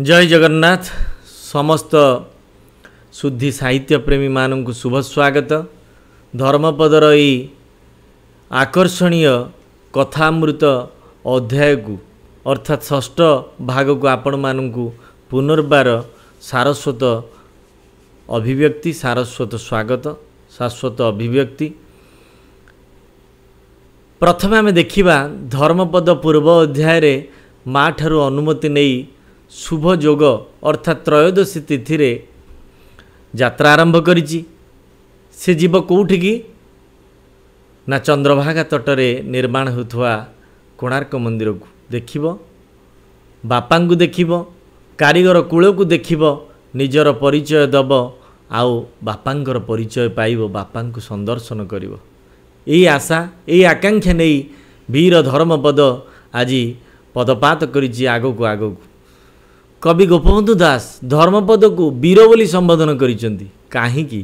जय जगन्नाथ समस्त शुद्धि साहित्य प्रेमी मानू शुभ स्वागत। धर्मपदर यही आकर्षणीय कथामृत अध्याय को अर्थात षष्ठ भाग को आपण मानू पुनर्बार सारस्वत अभिव्यक्ति सारस्वत स्वागत शाश्वत अभिव्यक्ति। प्रथमे आम देखा धर्मपद पूर्व अध्याय माँ ठारू अनुमति नहीं शुभ जोग अर्थात त्रयोदशी तिथि रे यात्रा आरंभ करिछि। से जीव कोठिकी ना चंद्रभागा तटरे निर्माण होथुआ कोणार्क मंदिर को देखिबो, बापा को देखिबो, कारीगर कूल को देखिबो, निजर परिचय दब आउ बापांकर परिचय पाइबो, बापा को संदर्शन करिबो। यही आशा यही आकांक्षा नहीं वीर धर्मपद आज पदपात करिछि आगो को। कवि गोपबंधु दास धर्मपद को वीर बोली संबोधन करिसेंती। काहीकि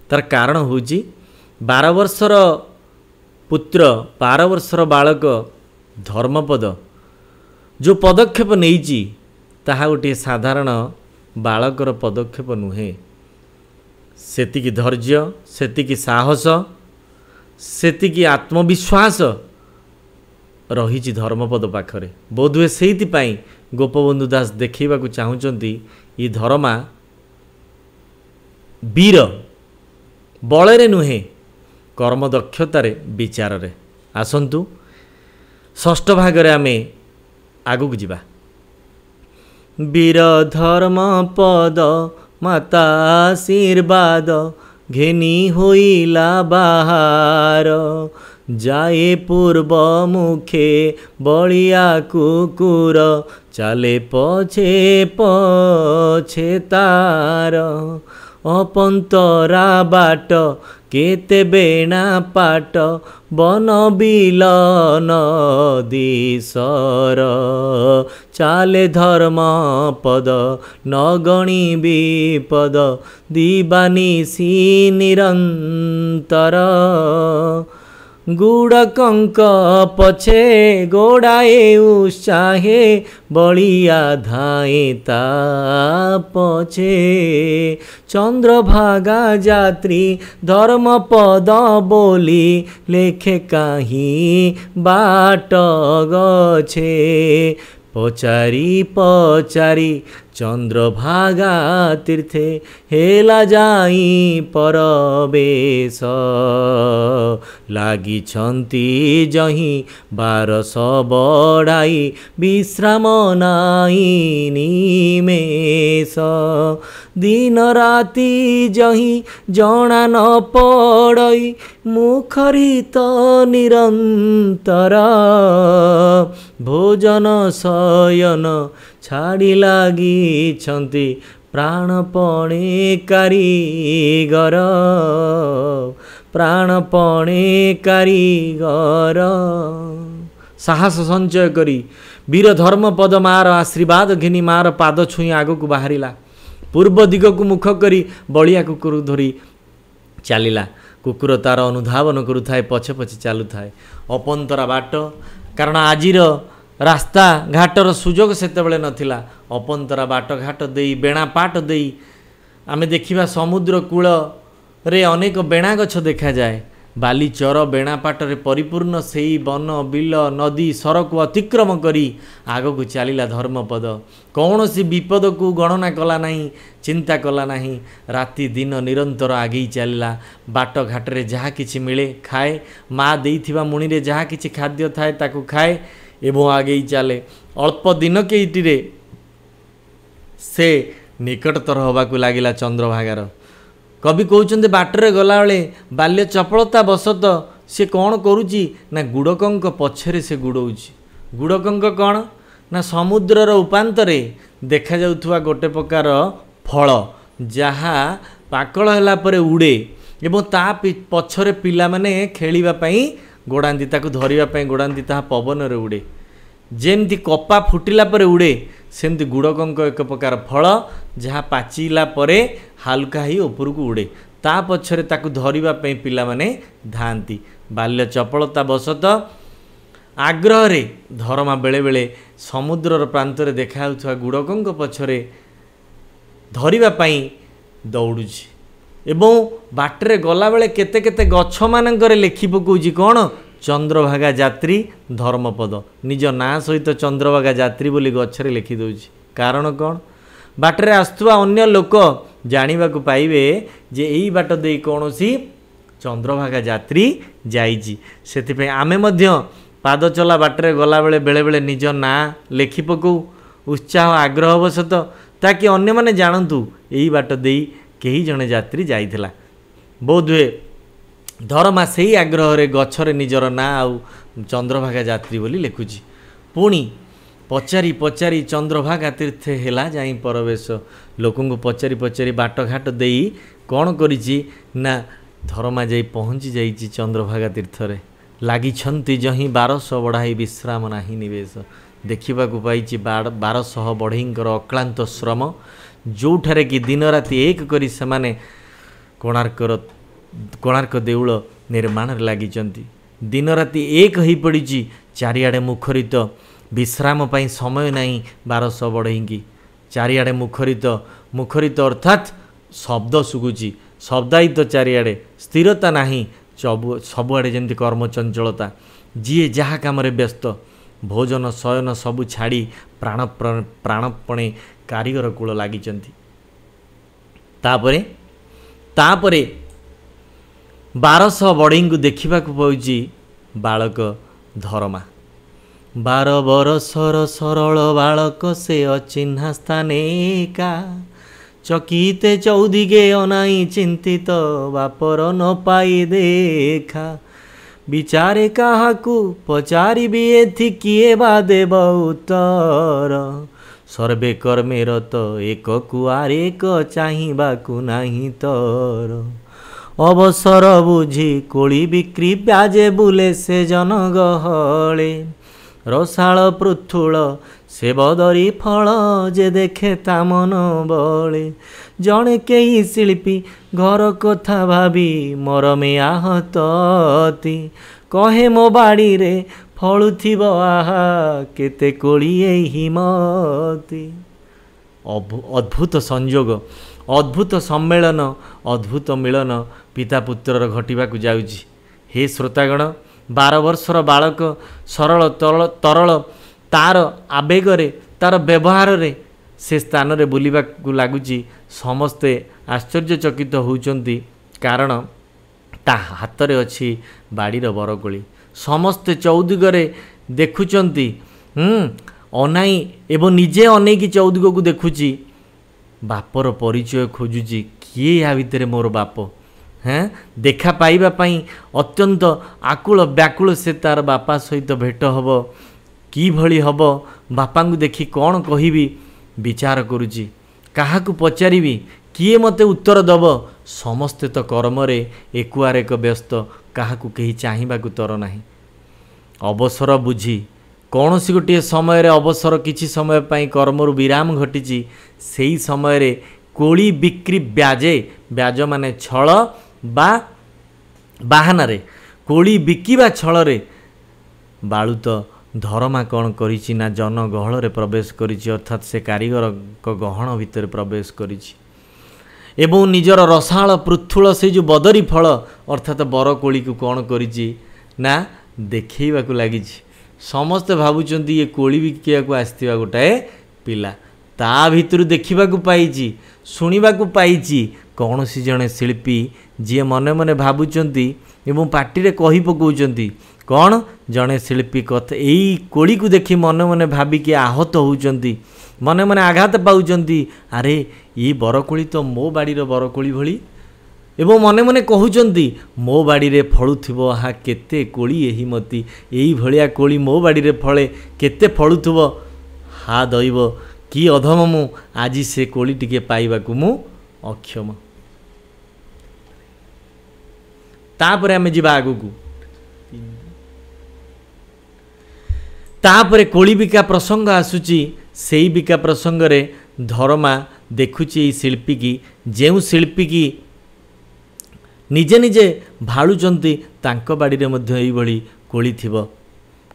तार कारण होची 12 वर्षर पुत्र 12 वर्षर बालक धर्मपद जो पदक्षेप नहींची ताहा गोटे साधारण बालकर पदक्षेप नुहे। सेतिकी धैर्य, सेतिकी साहस, सेतिकी आत्मविश्वास रही धर्मपद पाखरे। बोधुए से गोपबंधु दास देखा चाहूँगी ये धर्मा वीर बलरे नुहे कर्मदक्षतार विचार रे। आसंतु षष्ठ भागरे आमे आगु जीवा। वीर धर्मपद माता आशीर्वाद घेनी होइला बाहार जाए पूर्व मुखे बलिया कुकुर चले पछे पछे तार अपंतरा बाट केते बेणा पाट बन बिल नदी सर चाले धर्मपद नगणी विपद दिवानिसी निरंतर गुड़कंक पछे गोड़ाए उत्साहे बलिया धाए ता पछे चंद्रभागा जात्री धर्मपद बोली लेखे काही बाट गछे पचारी पचारी चंद्रभागा तीर्थे हेला जाई परवेश लागी छंती जही 12 बड़ाई विश्राम नाई निमेष दिन राति जही जना न पड़ई मुखरित निरंतर भोजन शयन छाड़ी लागी छंती प्राणपणे कारीगर प्राणपणे कारीगर साहस संचय करी वीर धर्मपद मार आशीर्वाद घिनी मार पाद छुई आग को बाहरिला। पूर्व दिग को मुख करी बलिया कुकुर धरी चलिला। कुकुर तार अनुधावन करुथाए पछे पछे चालू थाए अपंतरा बाट कारण आजिर रास्ता घाटर सुजोग सेतेबेले नथिला। अपंतरा बाट घाट देई बेणा पाट देई आमे देखिबा समुद्र कूल रे अनेक बेणा गछ देखा जाए। बाली चर बेणा पाटरे परिपूर्ण सेई वन बिल नदी सर को अतिक्रम करी आग को चलिला धर्मपद। कौन सी विपद को गणना कला नहीं, चिंता कला नहीं। राति दिन निरंतर आगे चलला। बाट घाटरे जहाँ किछि मिले खाए, माँ देइथिबा मुनि रे जहाँ किछि खाद्य थाए ताकू खाए एवं आगे चले। अल्प दिन केइटिरे से निकटतर होबाकू लागिला चंद्रभागार। कवि कहते बाटरे गला बेले बाल्य चपलता बसत से कौन करुची ना गुड़कंक पछरे से गुड़ौची। गुड़कंक कौन ना समुद्रर उपांतरे देखा जाउथुवा गोटे प्रकार फल जहाँ पाकल होला परे उड़े एवं ता पछरे पिला माने खेलिबा पई गोड़ांती ताकू धरिबा पई गोड़ांती ता पवन रे उड़े। जेमती कपा फुटिला परे उड़े सेमती गुड़कंक एक प्रकार फल जहाँ पाचिला परे हालका ही ऊपर को उड़े। ता पछरे ताकू धरिबा पई पिला माने धांती। बाल्य चपलता बसत ଆଗ୍ରହରେ ଧରମା ବେଳେବେଳେ ସମୁଦ୍ରର ପ୍ରାନ୍ତରେ ଦେଖାଯାଉଥିବା ଗୁଡ଼କଙ୍କ ପଛରେ ଧରିବା ପାଇଁ ଦୌଡ଼ୁଛି ଏବଂ ବାଟରେ ଗଲାବେଳେ କେତେ କେତେ ଗଛମାନଙ୍କରେ ଲେଖି ପକାଉଛି କ'ଣ? ଚନ୍ଦ୍ରଭାଗା ଯାତ୍ରୀ ଧର୍ମପଦ। ନିଜ ନାଁ ସହିତ ଚନ୍ଦ୍ରଭାଗା ଯାତ୍ରୀ ବୋଲି ଗଛରେ ଲେଖିଦେଉଛି। କାରଣ କ'ଣ? ବାଟରେ ଆସୁଥିବା ଅନ୍ୟ ଲୋକ ଜାଣିବାକୁ ପାଇବେ ଯେ ଏଇ ବାଟ ଦେଇ କୌଣସି ଚନ୍ଦ୍ରଭାଗା ଯାତ୍ରୀ ଯାଇଛି। ସେଥିପାଇଁ ଆମେ ମଧ୍ୟ ପାଦ ଚଲା ବାଟରେ ଗଲାବେଳେ ବେଳେବେଳେ ନିଜ ନାଁ ଲେଖି ପକାଉ ଉତ୍ସାହ ଆଗ୍ରହବଶତଃ, ତାକି ଅନ୍ୟମାନେ ଜାଣନ୍ତୁ ଏଇ ବାଟ ଦେଇ କେହି ଜଣେ ଯାତ୍ରୀ ଯାଇଥିଲା। ବୋଧହୁଏ ଧରମା ସେଇ ଆଗ୍ରହରେ ଗଛରେ ନିଜର ନାଁ ଆଉ ଚନ୍ଦ୍ରଭାଗା ଯାତ୍ରୀ ବୋଲି ଲେଖୁଛି। ପୁଣି ପଚାରି ପଚାରି ଚନ୍ଦ୍ରଭାଗା ତୀର୍ଥେ ହେଲା ଯାଇ ପରବେଶ। ଲୋକଙ୍କୁ ପଚାରି ପଚାରି ବାଟଘାଟ ଦେଇ କ'ଣ କରିଛି ନା ଧରମା ଯାଇ ପହଞ୍ଚି ଯାଇଛି ଚନ୍ଦ୍ରଭାଗା ତୀର୍ଥରେ। ଲାଗିଛନ୍ତି ଯହିଁ 1200 ବଢ଼ାଇ ବିଶ୍ରାମ ନାହିଁ ନିବେଶ। ଦେଖିବାକୁ ପାଇଛି 1200 ବଢ଼େଇଙ୍କର ଅକ୍ଳାନ୍ତ ଶ୍ରମ, ଯେଉଁଠାରେ କି ଦିନରାତି ଏକ କରି ସେମାନେ କୋଣାର୍କ ଦେଉଳ ନିର୍ମାଣରେ ଲାଗିଛନ୍ତି। ଦିନରାତି ଏକ ହୋଇପଡ଼ିଛି, ଚାରିଆଡ଼େ ମୁଖରିତ, ବିଶ୍ରାମ ପାଇଁ ସମୟ ନାହିଁ 1200 ବଢ଼େଇଙ୍କି। ଚାରିଆଡ଼େ ମୁଖରିତ ଅର୍ଥାତ୍ ଶବ୍ଦ ଶୁଭୁଛି, ଶବ୍ଦାୟିତ ଚାରିଆଡ଼େ, ସ୍ଥିରତା ନାହିଁ, ସବୁଆଡ଼େ ଯେମିତି କର୍ମଚଞ୍ଚଳତା। ଯିଏ ଯାହା କାମରେ ବ୍ୟସ୍ତ, ଭୋଜନ ଶୟନ ସବୁ ଛାଡ଼ି ପ୍ରାଣପଣେ କାରିଗର କୂଳ ଲାଗିଛନ୍ତି। ତାପରେ 1200 ବଢ଼େଇଙ୍କୁ ଦେଖିବାକୁ ପାଉଛି ବାଳକ ଧରମା। 12 ବରଷର ସରଳ ବାଳକ ସେ ଅଚିହ୍ନା ସ୍ଥାନେ ଏକା। ଚକିତେ ଚୌଦିଗେ ଅନାଇ ଚିନ୍ତିତ ବାପର ନ ପାଇ ଦେଖା। ବିଚାରେ କାହାକୁ ପଚାରିବି ଏଥି କିଏ ବା ଦେବ ଉତ୍ତର। ସର୍ବେ କର୍ମେ ରତ ଏକକୁ ଆରେକ ଚାହିଁବାକୁ ନାହିଁ ତର। ଅବସର ବୁଝି କୋଳି ବିକ୍ରି ବ୍ୟାଜେ ବୁଲେ ସେ ଜନଗହଳେ। ରସାଳ ପୃଥୁଳ ସେ ବଦରି ଫଳ ଯେ ଦେଖେ ତା ମନ ବଳେ। ଜଣେ କେହି ଶିଳ୍ପୀ ଘର କଥା ଭାବି ମରମେ ଆହତତି। କହେ ମୋ ବାଡ଼ିରେ ଫଳୁଥିବ ଆହା କେତେ କୋଳି ଏଇ ହିମତି। ଅଦ୍ଭୁତ ସଂଯୋଗ, ଅଦ୍ଭୁତ ସମ୍ମେଳନ, ଅଦ୍ଭୁତ ମିଳନ ପିତା ପୁତ୍ରର ଘଟିବାକୁ ଯାଉଛି। ହେ ଶ୍ରୋତାଗଣ, 12 ବର୍ଷର ବାଳକ ସରଳ ତରଳ ତାର ଆବେଗରେ, ତାର ବ୍ୟବହାରରେ ସେ ସ୍ଥାନରେ ବୁଲିବାକୁ ଲାଗୁଛି। ସମସ୍ତେ ଆଶ୍ଚର୍ଯ୍ୟଚକିତ ହେଉଛନ୍ତି, କାରଣ ତା ହାତରେ ଅଛି ବାଡ଼ିର ବରକୋଳି। ସମସ୍ତେ ଚୌଦିଗରେ ଦେଖୁଛନ୍ତି, ଅନାଇ ଏବଂ ନିଜେ ଅନେଇକି ଚୌଦିଗକୁ ଦେଖୁଛି। ବାପର ପରିଚୟ ଖୋଜୁଛି, କିଏ ୟା ଭିତରେ ମୋର ବାପ? ଦେଖା ପାଇବା ପାଇଁ ଅତ୍ୟନ୍ତ ଆକୁଳ ବ୍ୟାକୁଳ ସେ ତାର ବାପା ସହିତ ଭେଟ ହେବ। କିଭଳି ହେବ, ବାପାଙ୍କୁ ଦେଖି କ'ଣ କହିବି ବିଚାର କରୁଛି। କାହାକୁ ପଚାରିବି, କିଏ ମୋତେ ଉତ୍ତର ଦେବ? ସମସ୍ତେ ତ କର୍ମରେ ଏକୁଆର ଏକ ବ୍ୟସ୍ତ, କାହାକୁ କେହି ଚାହିଁବାକୁ ତର ନାହିଁ। ଅବସର ବୁଝି କୌଣସି ଗୋଟିଏ ସମୟରେ ଅବସର କିଛି ସମୟ ପାଇଁ କର୍ମରୁ ବିରାମ ଘଟିଛି। ସେହି ସମୟରେ କୋଳି ବିକ୍ରି ବ୍ୟାଜେ, ବ୍ୟାଜ ମାନେ ଛଳ ବା ବାହାନାରେ, କୋଳି ବିକିବା ଛଳରେ ବାଳୁତ ଧରମା କ'ଣ କରିଛି ନା ଜନଗହଳରେ ପ୍ରବେଶ କରିଛି, ଅର୍ଥାତ୍ ସେ କାରିଗରଙ୍କ ଗହଣ ଭିତରେ ପ୍ରବେଶ କରିଛି ଏବଂ ନିଜର ରସାଳ ପୃଥୁଳ ସେଇ ଯେଉଁ ବଦରୀ ଫଳ ଅର୍ଥାତ୍ ବରକୋଳିକୁ କ'ଣ କରିଛି ନା ଦେଖେଇବାକୁ ଲାଗିଛି। ସମସ୍ତେ ଭାବୁଛନ୍ତି ଏ କୋଳି ବିକିବାକୁ ଆସିଥିବା ଗୋଟାଏ ପିଲା। ତା ଭିତରୁ ଦେଖିବାକୁ ପାଇଛି, ଶୁଣିବାକୁ ପାଇଛି କୌଣସି ଜଣେ ଶିଳ୍ପୀ ଯିଏ ମନେ ମନେ ଭାବୁଛନ୍ତି ଏବଂ ପାଟିରେ କହି ପକାଉଛନ୍ତି। କ'ଣ? ଜଣେ ଶିଳ୍ପୀ କଥା ଏଇ କୋଳିକୁ ଦେଖି ମନେ ମନେ ଭାବିକି ଆହତ ହେଉଛନ୍ତି, ମନେ ମନେ ଆଘାତ ପାଉଛନ୍ତି। ଆରେ ଏଇ ବରକୋଳି ତ ମୋ ବାଡ଼ିର ବରକୋଳି ଭଳି। ଏବଂ ମନେ ମନେ କହୁଛନ୍ତି, ମୋ ବାଡ଼ିରେ ଫଳୁଥିବ ଆହା କେତେ କୋଳି ଏହିମତି। ଏଇଭଳିଆ କୋଳି ମୋ ବାଡ଼ିରେ ଫଳେ, କେତେ ଫଳୁଥିବ। ହା ଦଇବ, କି ଅଧମ ମୁଁ, ଆଜି ସେ କୋଳି ଟିକେ ପାଇବାକୁ ମୁଁ ଅକ୍ଷମ। ତାପରେ ଆମେ ଯିବା ଆଗକୁ। ତାପରେ କୋଳି ବିକା ପ୍ରସଙ୍ଗ ଆସୁଛି। ସେଇ ବିକା ପ୍ରସଙ୍ଗରେ ଧରମା ଦେଖୁଛି ଏଇ ଶିଳ୍ପୀକି, ଯେଉଁ ଶିଳ୍ପୀକି ନିଜେ ନିଜେ ଭାଳୁଛନ୍ତି ତାଙ୍କ ବାଡ଼ିରେ ମଧ୍ୟ ଏଇଭଳି କୋଳି ଥିବ।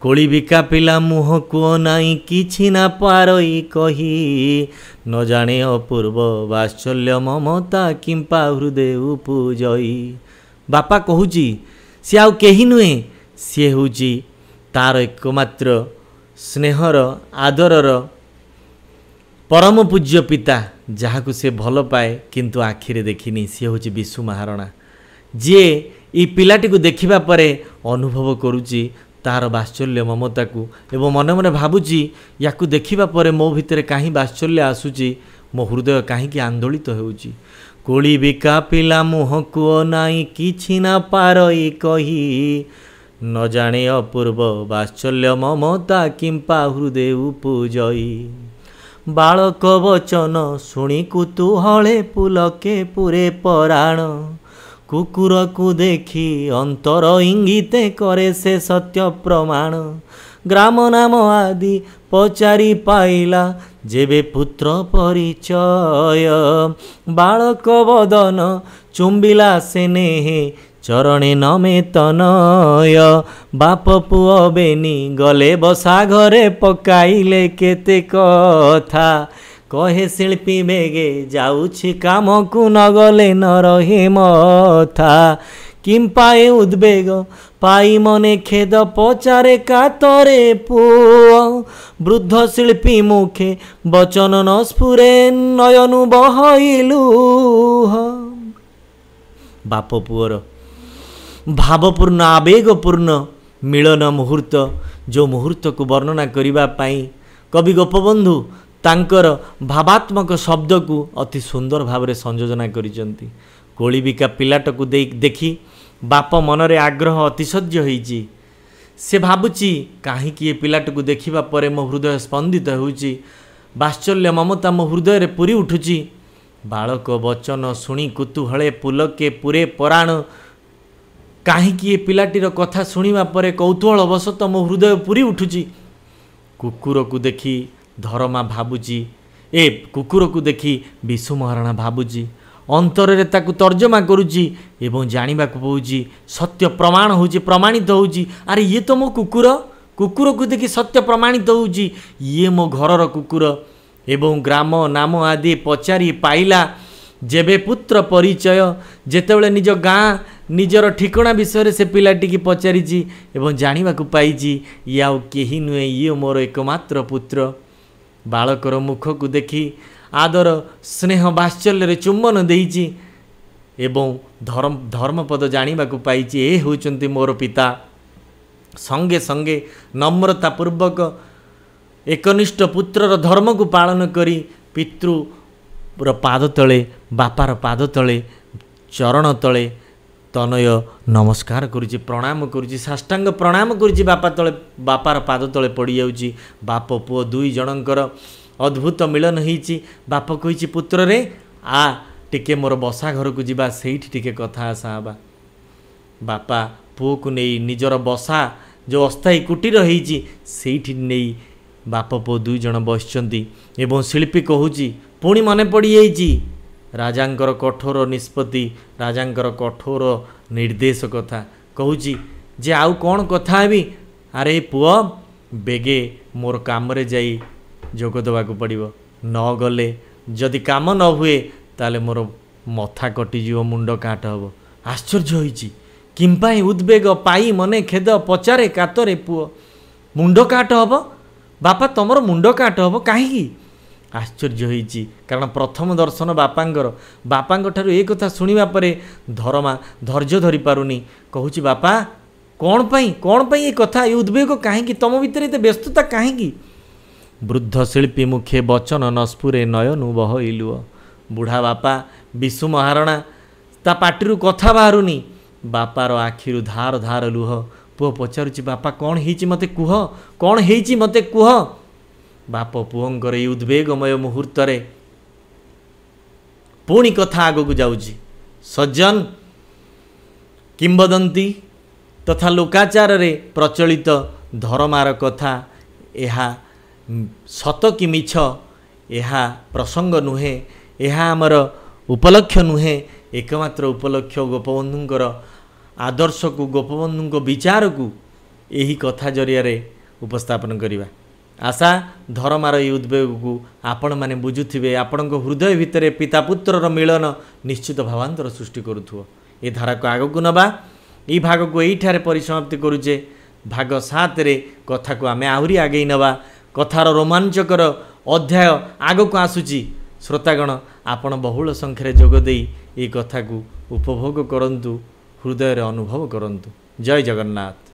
कोली बिका पिला मुह कुओ नाई किछि ना पारई कही न जाने अपूर्व वात्सल्य ममता किंपा हृदय उपजई। बापा कहूची सी आउ केही नुहे, सी होची तार एकमात्र स्नेहर आदरर परम पूज्य पिता जहाकू से भल पाए किंतु आखिरे देखिनी। सी होची विशु महारणा जी ई पिलाटी को देखिबा परे अनुभव करुची तार वात्सल्य ममता को एवं मन मन भावुची याकू देखिबा परे मो भितरे काहे वात्सल्य आसुची, मो हृदय काहे आंदोलित होउची। कोली बिका पिला मुह कुओ नाई किछि ना पारई कही न जाने अपूर्व वात्सल्य ममता किंपा हृदय उपजई। बालक वचन शुणी कुतूहले पुलके पुरे पराण कुकुर को देखी अंतर इंगिते करे से सत्य प्रमाण। ग्राम नाम आदि पचारि पाइला जेबे पुत्र परिचय बालक बदन चुंबिला से नेहे चरणे नमे तनय। बाप पुओ बेनी गले बसा घरे पकाइले केते कथा कहे शिल्पी बेगे जाउछि काम को न गले न रहे मथा। किंपाए उद्वेग पाई मने खेद पचारे कातरे पुओ वृद्ध शिल्पी मुखे वचन न स्फुरे नयनु बहइलु। बाप पुअर भावपूर्ण आवेगपूर्ण मिलन मुहूर्त जो मुहूर्त को वर्णना करिबा पाई कवि गोपबंधु तांकर भावात्मक शब्द को अति सुंदर भाव में संयोजना करिसंती। कोली बिका पिलाट को देखी बाप मनरे आग्रह अतिशय होईची। से भाबुची काहीकि ये पिलाट को देखिबा परे मो हृदय स्पंदित होउची, वात्सल्य ममता मो हृदय रे पूरी उठुची। बालक वचन शुणी कुतूहले पुलके पुरे पराण काहीकि ये पिलाटीर कथा शुणिबा परे कौतूहल अवसत मो हृदय पूरी उठुची। कुकुर को देखी धर्मा भाबुची ए कुकुर को देखी विशु महाराणा भाबुची अंतर रे ताकू तर्जमा करुची एवं जानिबा को पहुची सत्य प्रमाण होची प्रमाणित होची। अरे ये तो मो कुकुर, कुकुर को देखी सत्य प्रमाणित होची ये मो घरर कुकुर। एवं ग्राम नाम आदि पचारि पाइला जेबे पुत्र परिचय जेतेबेले निज गाँ निजर ठिकणा विषय से पिलाटी की पचारिची एवं जानिबा को पाइची ये आउ केही नुहे ये मोर एकमात्र पुत्र। बालकर मुख को देखी आदर स्नेह वात्सल्य रे चुम्बन देइची एवं धर्मपद जानिबा को पाइची ए होचंती मोर पिता। संगे संगे नम्रता पूर्वक एकनिष्ठ पुत्रर धर्म को पालन करी पितृर पाद तले बापार पाद तले चरण तले तनय नमस्कार करुची प्रणाम करुची साष्टांग प्रणाम करुची बापा तले बापार पाद तले पड़ी जाउची। बाप पुओ दुई जनकर अद्भुत मिलन होईची। बाप कहिची पुत्र रे आ टिके मोर बसा घर को जीवा सेठी टिके कथा आसा बा। बापा पुओ को नहीं निजर बसा जो अस्थायी कुटीर होईची सेठी नहीं बाप पुओ दुई जन बसचंती एवं शिल्पी कहूची पुणी मने पड़ी जाइची राजांकर कठोर निष्पत्ति राजांकर कठोर निर्देश कथा कहूची जे आउ कौन कथा हेबी। अरे पुओ बेगे मोर काम रे जाई जोग देवा को पड़िबो न गले जदि काम न हुए ताले मोर मथा कटिजिवो मुंड काट हबो। आश्चर्य होईची किंपाई उद्वेग पाई मने खेद पचारे कातरे पुओ मुंड काट हबो बापा तमर मुंड काट हबो काहीकि। आश्चर्य होईची कारण प्रथम दर्शन बापांग ठारू ए कथा सुनिबा परे धर्मा धैर्य धरि पारुनी कहूची बापा कौन पाई ये कथा ये उद्वेग काहीकि तम भितर एते व्यस्तता काहीकि। वृद्ध शिल्पी मुखे वचन नस्फुरे नयनु बहइलुओ। बुढ़ा बापा विशु महारणा ता पाटिरू कथा बाहरुनी बापार आखिरु धार धार लुह। पुओ पचारुची बापा कौन हेची मते कुह कौन हेची मते कुह। बाप पुओंकर ये उद्वेगमय मुहूर्त रे पुणी कथा आग को जाउची। सज्जन किंबदंती तथा लोकाचार रे प्रचलित धर्मार कथा एहा सत कि मिछ एहा प्रसंग नुहे एहा आमर उपलक्ष्य नुहे एकमात्र उपलक्ष्य गोपबंधुंकर आदर्श को गोपबंधुंक विचार को ଏହି କଥା ଜରିଆରେ ଉପସ୍ଥାପନ କରିବା। ଆଶା ଧର୍ମାର ଏହି ଉଦ୍ବେଗକୁ ଆପଣମାନେ ବୁଝୁଥିବେ। ଆପଣଙ୍କ ହୃଦୟ ଭିତରେ ପିତା ପୁତ୍ରର ମିଳନ ନିଶ୍ଚିତ ଭାବାନ୍ତର ସୃଷ୍ଟି କରୁଥିବ। ଏ ଧାରାକୁ ଆଗକୁ ନେବା। ଏହି ଭାଗକୁ ଏଇଠାରେ ପରିସମାପ୍ତି କରୁଛେ। ଭାଗ 7ରେ କଥାକୁ ଆମେ ଆହୁରି ଆଗେଇ ନେବା। କଥାର ରୋମାଞ୍ଚକର ଅଧ୍ୟାୟ ଆଗକୁ ଆସୁଛି। ଶ୍ରୋତାଗଣ, ଆପଣ ବହୁଳ ସଂଖ୍ୟାରେ ଯୋଗ ଦେଇ ଏହି କଥାକୁ ଉପଭୋଗ କରନ୍ତୁ, ହୃଦୟରେ ଅନୁଭବ କରନ୍ତୁ। ଜୟ ଜଗନ୍ନାଥ।